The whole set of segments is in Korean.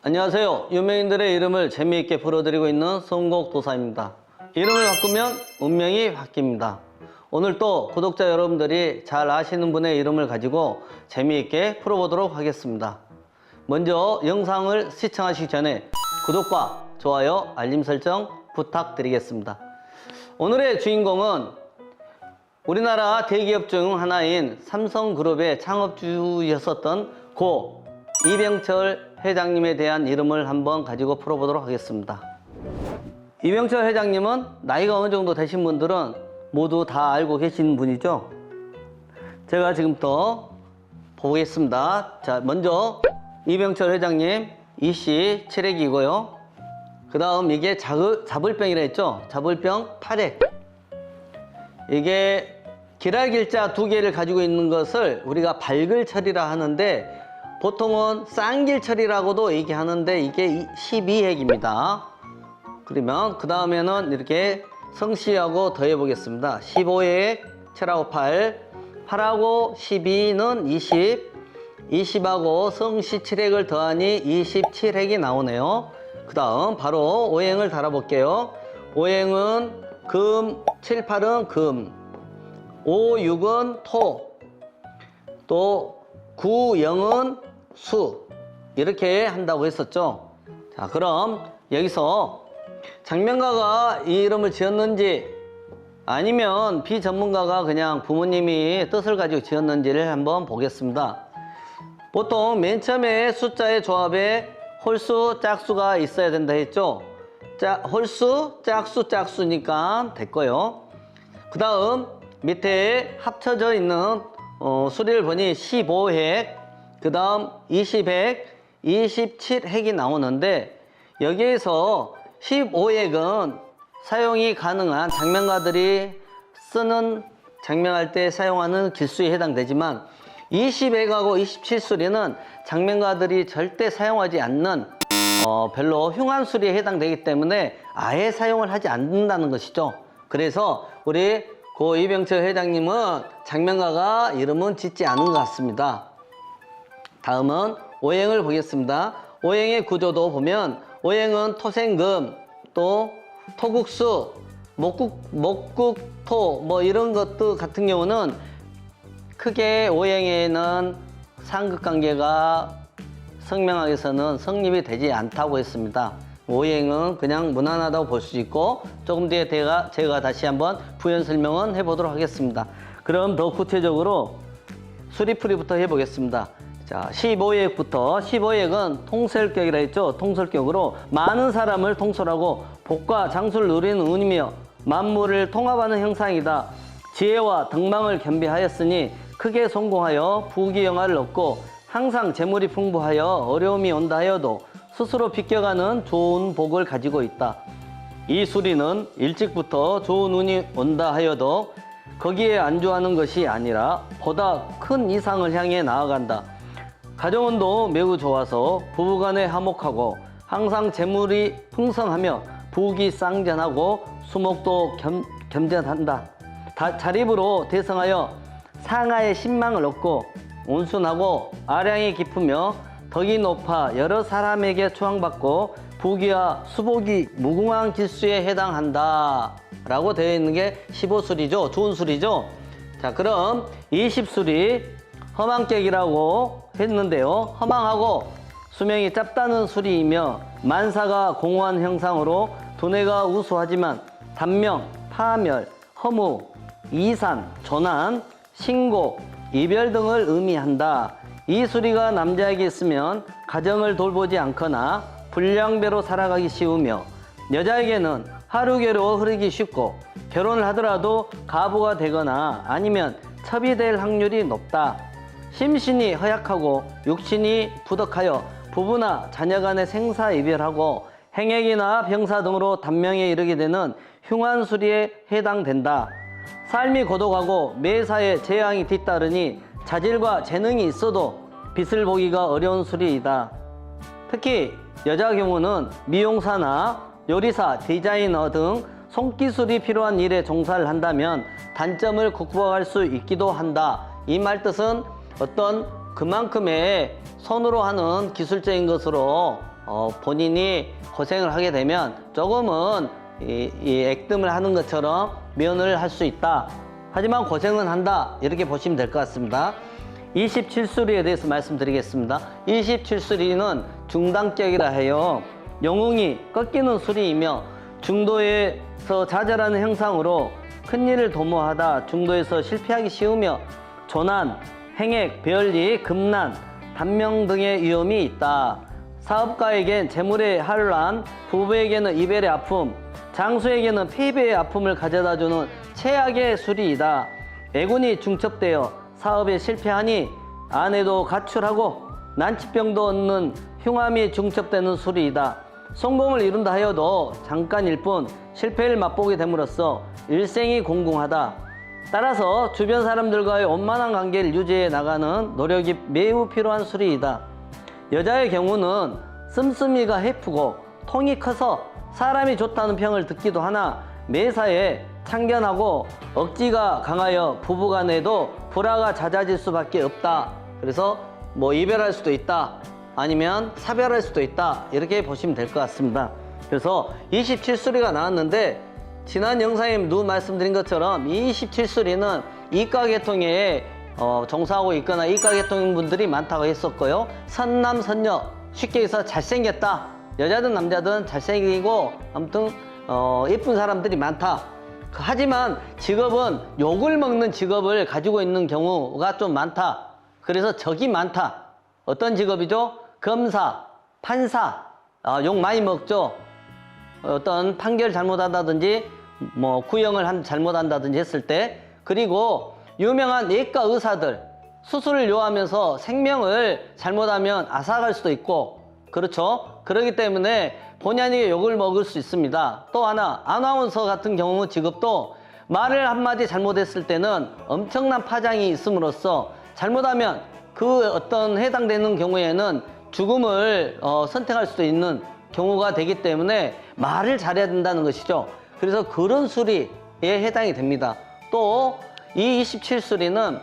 안녕하세요. 유명인들의 이름을 재미있게 불러드리고 있는 선곡도사입니다. 이름을 바꾸면 운명이 바뀝니다. 오늘 또 구독자 여러분들이 잘 아시는 분의 이름을 가지고 재미있게 풀어보도록 하겠습니다. 먼저 영상을 시청하시기 전에 구독과 좋아요, 알림 설정 부탁드리겠습니다. 오늘의 주인공은 우리나라 대기업 중 하나인 삼성그룹의 창업주였었던 고 이병철 회장님에 대한 이름을 한번 가지고 풀어보도록 하겠습니다. 이병철 회장님은 나이가 어느 정도 되신 분들은 모두 다 알고 계신 분이죠. 제가 지금부터 보겠습니다. 자, 먼저 이병철 회장님 이씨 칠핵이고요. 그 다음 이게 자불병이라 했죠. 자불병 8핵. 이게 기랄길자 2개를 가지고 있는 것을 우리가 발글철이라 하는데 보통은 쌍길철이라고도 얘기하는데 이게 12핵입니다. 그러면 그 다음에는 이렇게 성씨하고 더해 보겠습니다. 15핵 7하고 8, 8하고 12는 20, 20하고 성씨 7핵을 더하니 27핵이 나오네요. 그 다음 바로 5행을 달아볼게요. 5행은 금, 7, 8은 금, 5, 6은 토, 또 9, 0은 수. 이렇게 한다고 했었죠. 자, 그럼 여기서 장명가가 이 이름을 지었는지 아니면 비전문가가 그냥 부모님이 뜻을 가지고 지었는지를 한번 보겠습니다. 보통 맨 처음에 숫자의 조합에 홀수, 짝수가 있어야 된다 했죠. 홀수, 짝수니까 됐고요. 그 다음 밑에 합쳐져 있는 수리를 보니 15핵, 그 다음 20핵, 27핵이 나오는데 여기에서 15핵은 사용이 가능한 장명가들이 쓰는 장명할 때 사용하는 길수에 해당되지만 20핵하고 27수리는 장명가들이 절대 사용하지 않는 별로 흉한 수리에 해당되기 때문에 아예 사용을 하지 않는다는 것이죠. 그래서 우리 고 이병철 회장님은 장명가가 이름은 짓지 않은 것 같습니다. 다음은 오행을 보겠습니다. 오행의 구조도 보면 오행은 토생금, 또 토국수, 목국토 뭐 이런 것도 같은 경우는 크게 오행에는 상극관계가 성명학에서는 성립이 되지 않다고 했습니다. 오행은 그냥 무난하다고 볼 수 있고 조금 뒤에 제가 다시 한번 부연 설명은 해보도록 하겠습니다. 그럼 더 구체적으로 수리풀이부터 해보겠습니다. 자, 15핵부터 15핵은 통설격이라 했죠. 통설격으로 많은 사람을 통솔하고 복과 장수를 누리는 운이며 만물을 통합하는 형상이다. 지혜와 덕망을 겸비하였으니 크게 성공하여 부귀영화를 얻고 항상 재물이 풍부하여 어려움이 온다 하여도 스스로 비껴가는 좋은 복을 가지고 있다. 이 수리는 일찍부터 좋은 운이 온다 하여도 거기에 안주하는 것이 아니라 보다 큰 이상을 향해 나아간다. 가정운도 매우 좋아서 부부간에 화목하고 항상 재물이 풍성하며 부귀 쌍전하고 수목도 겸전한다. 자립으로 대성하여 상하의 신망을 얻고 온순하고 아량이 깊으며 덕이 높아 여러 사람에게 추앙받고 부귀와 수복이 무궁한 길수에 해당한다 라고 되어 있는 게 15수리죠. 좋은 수리죠. 자, 그럼 20수리 허망객이라고 했는데요. 허망하고 수명이 짧다는 수리이며 만사가 공허한 형상으로 두뇌가 우수하지만 단명, 파멸, 허무, 이산, 조난, 신고, 이별 등을 의미한다. 이 수리가 남자에게 있으면 가정을 돌보지 않거나 불량배로 살아가기 쉬우며 여자에게는 하루계로 흐르기 쉽고 결혼을 하더라도 가부가 되거나 아니면 첩이 될 확률이 높다. 심신이 허약하고 육신이 부덕하여 부부나 자녀 간의 생사이별하고 행액이나 병사 등으로 단명에 이르게 되는 흉한 수리에 해당된다. 삶이 고독하고 매사에 재앙이 뒤따르니 자질과 재능이 있어도 빛을 보기가 어려운 수리이다. 특히 여자 경우는 미용사나 요리사, 디자이너 등 손기술이 필요한 일에 종사를 한다면 단점을 극복할 수 있기도 한다. 이 말 뜻은 어떤 그만큼의 손으로 하는 기술적인 것으로 본인이 고생을 하게 되면 조금은 이 액땜을 하는 것처럼 면을 할 수 있다. 하지만 고생은 한다. 이렇게 보시면 될 것 같습니다. 27수리에 대해서 말씀드리겠습니다. 27수리는 중단격이라 해요. 영웅이 꺾이는 수리이며 중도에서 좌절하는 형상으로 큰일을 도모하다 중도에서 실패하기 쉬우며 조난, 행액, 별리, 금난, 단명 등의 위험이 있다. 사업가에겐 재물의 환란, 부부에게는 이별의 아픔, 장수에게는 패배의 아픔을 가져다주는 최악의 수리이다. 애군이 중첩되어 사업에 실패하니 아내도 가출하고 난치병도 얻는 흉함이 중첩되는 수리이다. 성공을 이룬다 하여도 잠깐일 뿐 실패를 맛보게 됨으로써 일생이 공공하다. 따라서 주변 사람들과의 원만한 관계를 유지해 나가는 노력이 매우 필요한 수리이다. 여자의 경우는 씀씀이가 해프고 통이 커서 사람이 좋다는 평을 듣기도 하나 매사에 참견하고 억지가 강하여 부부간에도 불화가 잦아질 수밖에 없다. 그래서 뭐 이별할 수도 있다. 아니면 사별할 수도 있다. 이렇게 보시면 될 것 같습니다. 그래서 27수리가 나왔는데 지난 영상에 말씀드린 것처럼 이 27수리는 이가계통에 종사하고 있거나 이가계통 분들이 많다고 했었고요. 선남 선녀, 쉽게 해서 잘생겼다. 여자든 남자든 잘생기고 아무튼 예쁜 사람들이 많다. 하지만 직업은 욕을 먹는 직업을 가지고 있는 경우가 좀 많다. 그래서 적이 많다. 어떤 직업이죠? 검사, 판사, 욕 많이 먹죠. 어떤 판결 잘못한다든지 뭐 구형을 잘못한다든지 했을 때, 그리고 유명한 내과 의사들 수술을 요하면서 생명을 잘못하면 앗아갈 수도 있고, 그렇죠. 그렇기 때문에 본의 아니게 욕을 먹을 수 있습니다. 또 하나, 아나운서 같은 경우 직업도 말을 한마디 잘못했을 때는 엄청난 파장이 있음으로써 잘못하면 그 어떤 해당되는 경우에는 죽음을 선택할 수도 있는 경우가 되기 때문에 말을 잘해야 된다는 것이죠. 그래서 그런 수리에 해당이 됩니다. 또 이 27수리는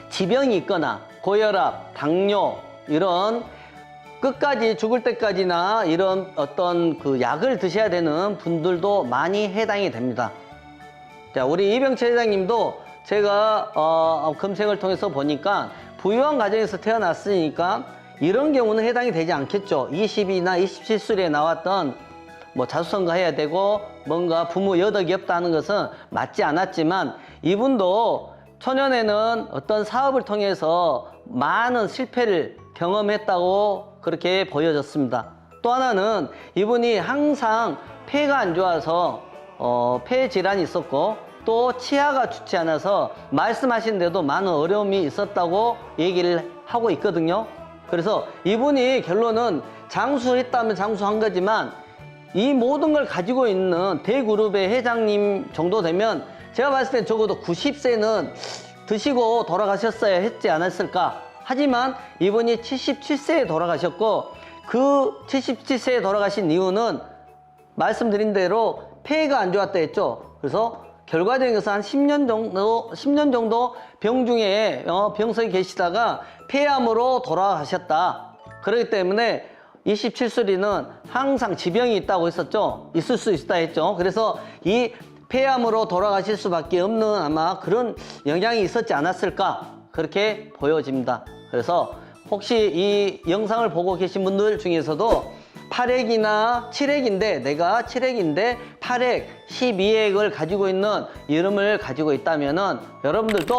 지병이 있거나 고혈압, 당뇨 이런 끝까지 죽을 때까지나 이런 어떤 그 약을 드셔야 되는 분들도 많이 해당이 됩니다. 자, 우리 이병철 회장님도 제가 검색을 통해서 보니까 부유한 가정에서 태어났으니까 이런 경우는 해당이 되지 않겠죠. 20이나 27수리에 나왔던 뭐 자수성가 해야 되고 뭔가 부모 여덕이 없다는 것은 맞지 않았지만 이분도 초년에는 어떤 사업을 통해서 많은 실패를 경험했다고 그렇게 보여졌습니다. 또 하나는 이분이 항상 폐가 안 좋아서 폐 질환이 있었고 또 치아가 좋지 않아서 말씀하신 데도 많은 어려움이 있었다고 얘기를 하고 있거든요. 그래서 이분이 결론은 장수했다면 장수한 거지만 이 모든 걸 가지고 있는 대그룹의 회장님 정도 되면 제가 봤을 땐 적어도 90세는 드시고 돌아가셨어야 했지 않았을까. 하지만 이분이 77세에 돌아가셨고 그 77세에 돌아가신 이유는 말씀드린 대로 폐가 안 좋았다 했죠. 그래서 결과적으로서 한 10년 정도 병중에 병석에 계시다가 폐암으로 돌아가셨다. 그렇기 때문에 27수리는 항상 지병이 있다고 했었죠. 있을 수 있다 했죠. 그래서 이 폐암으로 돌아가실 수밖에 없는 아마 그런 영향이 있었지 않았을까 그렇게 보여집니다. 그래서 혹시 이 영상을 보고 계신 분들 중에서도 8액이나 7액인데 내가 7액인데 8액, 12액을 가지고 있는 이름을 가지고 있다면은 여러분들도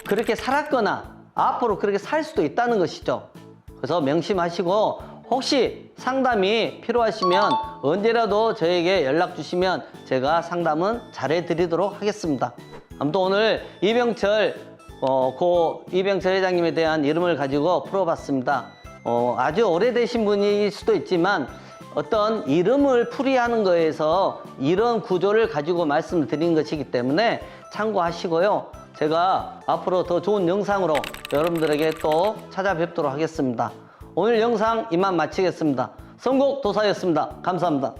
그렇게 살았거나 앞으로 그렇게 살 수도 있다는 것이죠. 그래서 명심하시고 혹시 상담이 필요하시면 언제라도 저에게 연락 주시면 제가 상담은 잘해드리도록 하겠습니다. 아무튼 오늘 이병철 이병철 회장님에 대한 이름을 가지고 풀어봤습니다. 아주 오래되신 분일 수도 있지만 어떤 이름을 풀이하는 거에서 이런 구조를 가지고 말씀드린 것이기 때문에 참고하시고요. 제가 앞으로 더 좋은 영상으로 여러분들에게 또 찾아뵙도록 하겠습니다. 오늘 영상 이만 마치겠습니다. 선곡도사였습니다. 감사합니다.